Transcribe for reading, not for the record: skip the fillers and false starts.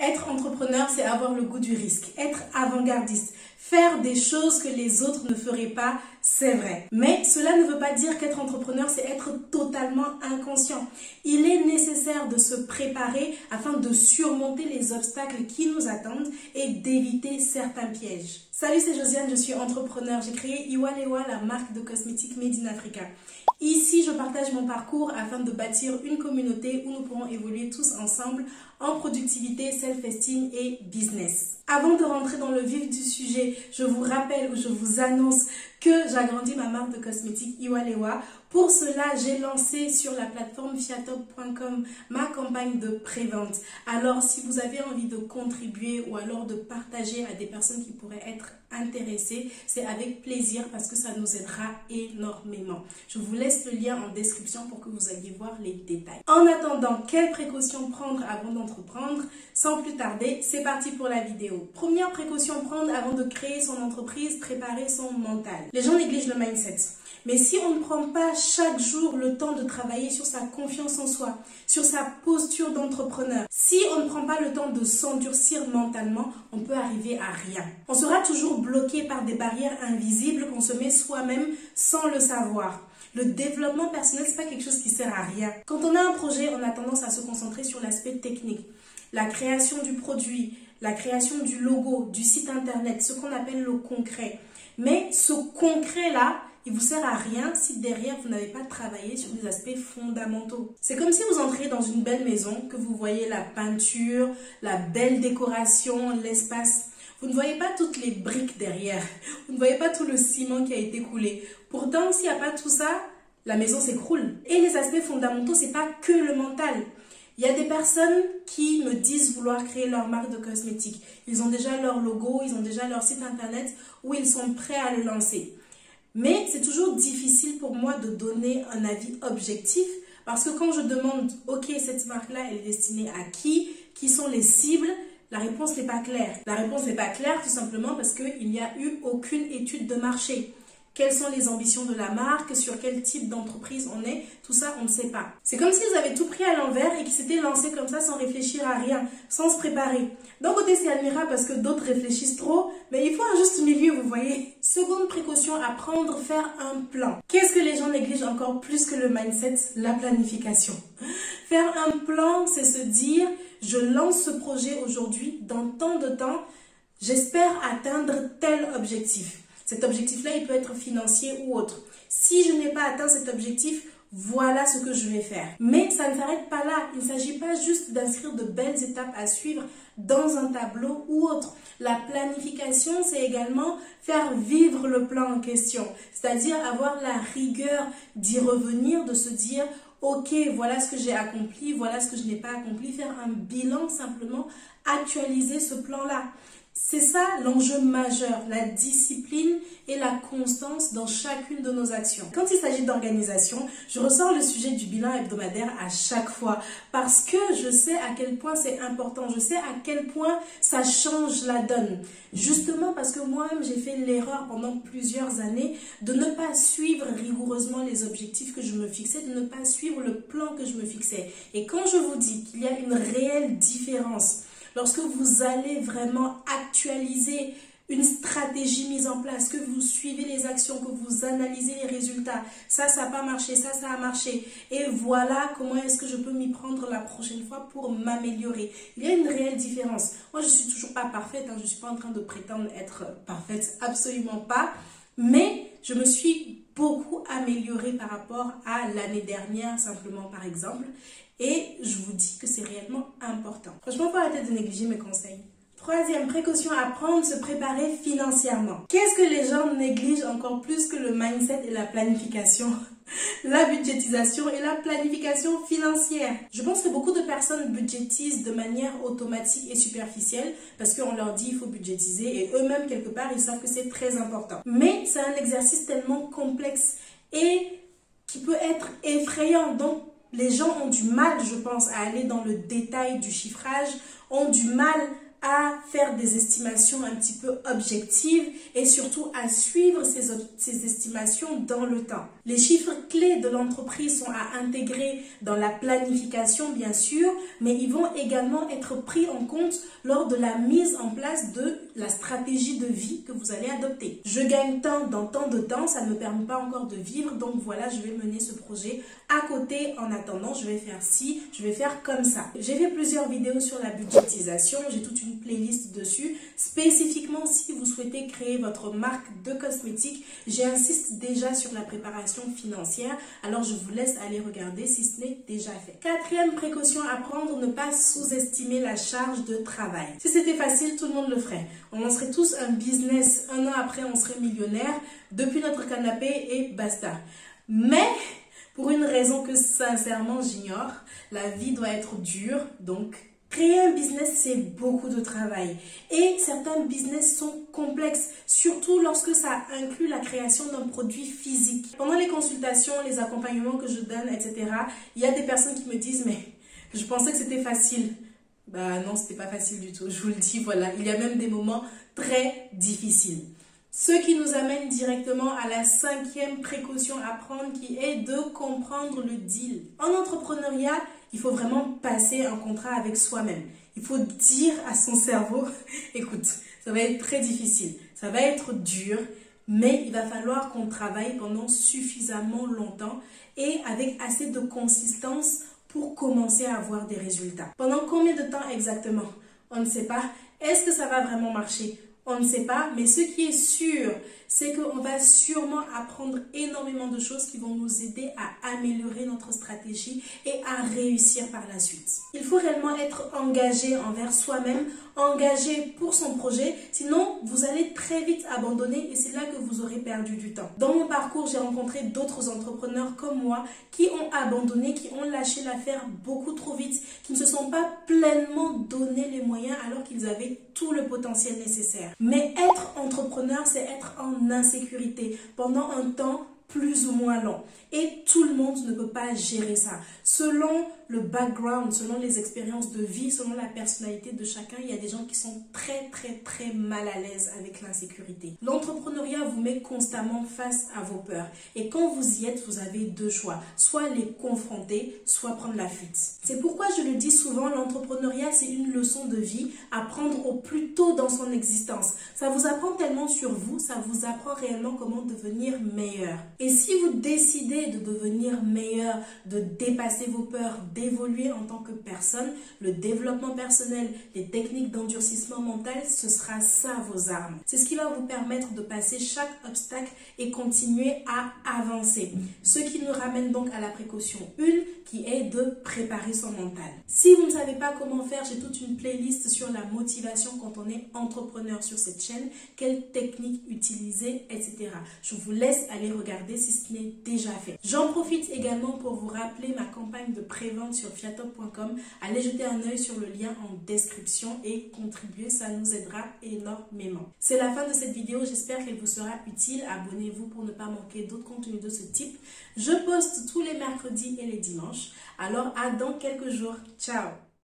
Être entrepreneur, c'est avoir le goût du risque, être avant-gardiste, faire des choses que les autres ne feraient pas, c'est vrai. Mais cela ne veut pas dire qu'être entrepreneur, c'est être totalement inconscient. Il est nécessaire de se préparer afin de surmonter les obstacles qui nous attendent et d'éviter certains pièges. Salut, c'est Josiane, je suis entrepreneur. J'ai créé Iwalewa, la marque de cosmétiques Made in Africa. Ici, je partage mon parcours afin de bâtir une communauté où nous pourrons évoluer tous ensemble en productivité, self-esteem et business. Avant de rentrer dans le vif du sujet, je vous rappelle ou je vous annonce que j'agrandis ma marque de cosmétiques Iwalewa. Pour cela, j'ai lancé sur la plateforme fiatop.com ma campagne de pré-vente. Alors, si vous avez envie de contribuer ou alors de partager à des personnes qui pourraient être intéressées, c'est avec plaisir parce que ça nous aidera énormément. Je vous laisse le lien en description pour que vous alliez voir les détails. En attendant, quelles précautions prendre avant d'entreprendre? Sans plus tarder, c'est parti pour la vidéo. Première précaution à prendre avant de créer son entreprise, préparer son mental. Les gens négligent le mindset. Mais si on ne prend pas chaque jour le temps de travailler sur sa confiance en soi, sur sa posture d'entrepreneur, si on ne prend pas le temps de s'endurcir mentalement, on peut arriver à rien. On sera toujours bloqué par des barrières invisibles qu'on se met soi-même sans le savoir. Le développement personnel, c'est pas quelque chose qui sert à rien. Quand on a un projet, on a tendance à se concentrer sur l'aspect technique, la création du produit, la création du logo, du site internet, ce qu'on appelle le concret. Mais ce concret-là, il vous sert à rien si derrière vous n'avez pas travaillé sur des aspects fondamentaux. C'est comme si vous entrez dans une belle maison, que vous voyez la peinture, la belle décoration, l'espace. Vous ne voyez pas toutes les briques derrière. Vous ne voyez pas tout le ciment qui a été coulé. Pourtant, s'il n'y a pas tout ça, la maison s'écroule. Et les aspects fondamentaux, c'est pas que le mental. Il y a des personnes qui me disent vouloir créer leur marque de cosmétiques. Ils ont déjà leur logo, ils ont déjà leur site internet où ils sont prêts à le lancer. Mais c'est toujours difficile pour moi de donner un avis objectif parce que quand je demande, ok, cette marque-là, elle est destinée à qui sont les cibles? La réponse n'est pas claire. La réponse n'est pas claire tout simplement parce qu'il n'y a eu aucune étude de marché. Quelles sont les ambitions de la marque? Sur quel type d'entreprise on est? Tout ça, on ne sait pas. C'est comme s'ils avaient tout pris à l'envers et qu'ils s'étaient lancés comme ça sans réfléchir à rien, sans se préparer. D'un côté, c'est admirable parce que d'autres réfléchissent trop, mais il faut un juste milieu, vous voyez. Seconde précaution à prendre, faire un plan. Qu'est-ce que les gens négligent encore plus que le mindset? La planification. Faire un plan, c'est se dire, je lance ce projet aujourd'hui, dans tant de temps, j'espère atteindre tel objectif. Cet objectif-là, il peut être financier ou autre. Si je n'ai pas atteint cet objectif, voilà ce que je vais faire. Mais ça ne s'arrête pas là. Il ne s'agit pas juste d'inscrire de belles étapes à suivre dans un tableau ou autre. La planification, c'est également faire vivre le plan en question. C'est-à-dire avoir la rigueur d'y revenir, de se dire, ok, voilà ce que j'ai accompli, voilà ce que je n'ai pas accompli. Faire un bilan simplement, actualiser ce plan-là. C'est ça l'enjeu majeur, la discipline et la constance dans chacune de nos actions. Quand il s'agit d'organisation, je ressors le sujet du bilan hebdomadaire à chaque fois parce que je sais à quel point c'est important, je sais à quel point ça change la donne. Justement parce que moi-même j'ai fait l'erreur pendant plusieurs années de ne pas suivre rigoureusement les objectifs que je me fixais, de ne pas suivre le plan que je me fixais. Et quand je vous dis qu'il y a une réelle différence lorsque vous allez vraiment actualiser une stratégie mise en place, que vous suivez les actions, que vous analysez les résultats, ça n'a pas marché, ça a marché, et voilà comment est-ce que je peux m'y prendre la prochaine fois pour m'améliorer. Il y a une réelle différence. Moi, je ne suis toujours pas parfaite, je ne suis pas en train de prétendre être parfaite, absolument pas, mais je me suis beaucoup améliorée par rapport à l'année dernière, simplement par exemple. Et je vous dis que c'est réellement important. Franchement, il faut arrêter de négliger mes conseils. Troisième précaution à prendre, se préparer financièrement. Qu'est-ce que les gens négligent encore plus que le mindset et la planification? La budgétisation et la planification financière. Je pense que beaucoup de personnes budgétisent de manière automatique et superficielle parce qu'on leur dit il faut budgétiser et eux-mêmes quelque part ils savent que c'est très important. Mais c'est un exercice tellement complexe et qui peut être effrayant. Donc les gens ont du mal, je pense, à aller dans le détail du chiffrage, ont du mal à faire des estimations un petit peu objectives et surtout à suivre ces estimations dans le temps. Les chiffres clés de l'entreprise sont à intégrer dans la planification bien sûr, mais ils vont également être pris en compte lors de la mise en place de la stratégie de vie que vous allez adopter. Je gagne tant dans tant de temps, ça ne me permet pas encore de vivre, donc voilà, je vais mener ce projet à côté. En attendant, je vais faire ci, je vais faire comme ça. J'ai fait plusieurs vidéos sur la budgétisation, j'ai toute une playlist dessus. Spécifiquement, si vous souhaitez créer votre marque de cosmétiques, j'insiste déjà sur la préparation financière. Alors, je vous laisse aller regarder si ce n'est déjà fait. Quatrième précaution à prendre, ne pas sous-estimer la charge de travail. Si c'était facile, tout le monde le ferait. On lancerait tous un business, un an après, on serait millionnaire depuis notre canapé et basta. Mais pour une raison que sincèrement j'ignore, la vie doit être dure, donc créer un business, c'est beaucoup de travail. Et certains business sont complexes, surtout lorsque ça inclut la création d'un produit physique. Pendant les consultations, les accompagnements que je donne, etc., il y a des personnes qui me disent « mais je pensais que c'était facile ». Bah non, c'était pas facile du tout, je vous le dis, voilà. Il y a même des moments très difficiles. Ce qui nous amène directement à la cinquième précaution à prendre qui est de comprendre le deal. En entrepreneuriat, il faut vraiment passer un contrat avec soi-même. Il faut dire à son cerveau, écoute, ça va être très difficile, ça va être dur, mais il va falloir qu'on travaille pendant suffisamment longtemps et avec assez de consistance pour commencer à avoir des résultats. Pendant combien de temps exactement? On ne sait pas. Est-ce que ça va vraiment marcher? On ne sait pas, mais ce qui est sûr, c'est qu'on va sûrement apprendre énormément de choses qui vont nous aider à améliorer notre stratégie et à réussir par la suite. Il faut réellement être engagé envers soi-même, engagé pour son projet, sinon vous allez très vite abandonner et c'est là que vous aurez perdu du temps. Dans mon parcours, j'ai rencontré d'autres entrepreneurs comme moi qui ont abandonné, qui ont lâché l'affaire beaucoup trop vite, qui ne se sont pas pleinement donné les moyens alors qu'ils avaient tout le potentiel nécessaire. Mais être entrepreneur, c'est être en insécurité pendant un temps plus ou moins long. Et tout le monde ne peut pas gérer ça. Selon le background, selon les expériences de vie, selon la personnalité de chacun, il y a des gens qui sont très mal à l'aise avec l'insécurité. L'entrepreneuriat vous met constamment face à vos peurs. Et quand vous y êtes, vous avez deux choix. Soit les confronter, soit prendre la fuite. C'est pourquoi je le dis souvent, l'entrepreneuriat, c'est une leçon de vie à prendre au plus tôt dans son existence. Ça vous apprend tellement sur vous, ça vous apprend réellement comment devenir meilleur. Et si vous décidez de devenir meilleur, de dépasser vos peurs, d'évoluer en tant que personne, le développement personnel, les techniques d'endurcissement mental, ce sera ça vos armes. C'est ce qui va vous permettre de passer chaque obstacle et continuer à avancer. Ce qui nous ramène donc à la précaution 1 qui est de préparer son mental. Si vous ne savez pas comment faire, j'ai toute une playlist sur la motivation quand on est entrepreneur sur cette chaîne, quelles techniques utiliser, etc. Je vous laisse aller regarder si ce n'est déjà fait. J'en profite également pour vous rappeler ma campagne de prévente sur fiatop.com. Allez jeter un œil sur le lien en description et contribuer, ça nous aidera énormément. C'est la fin de cette vidéo, j'espère qu'elle vous sera utile. Abonnez-vous pour ne pas manquer d'autres contenus de ce type. Je poste tous les mercredis et les dimanches. Alors à dans quelques jours. Ciao!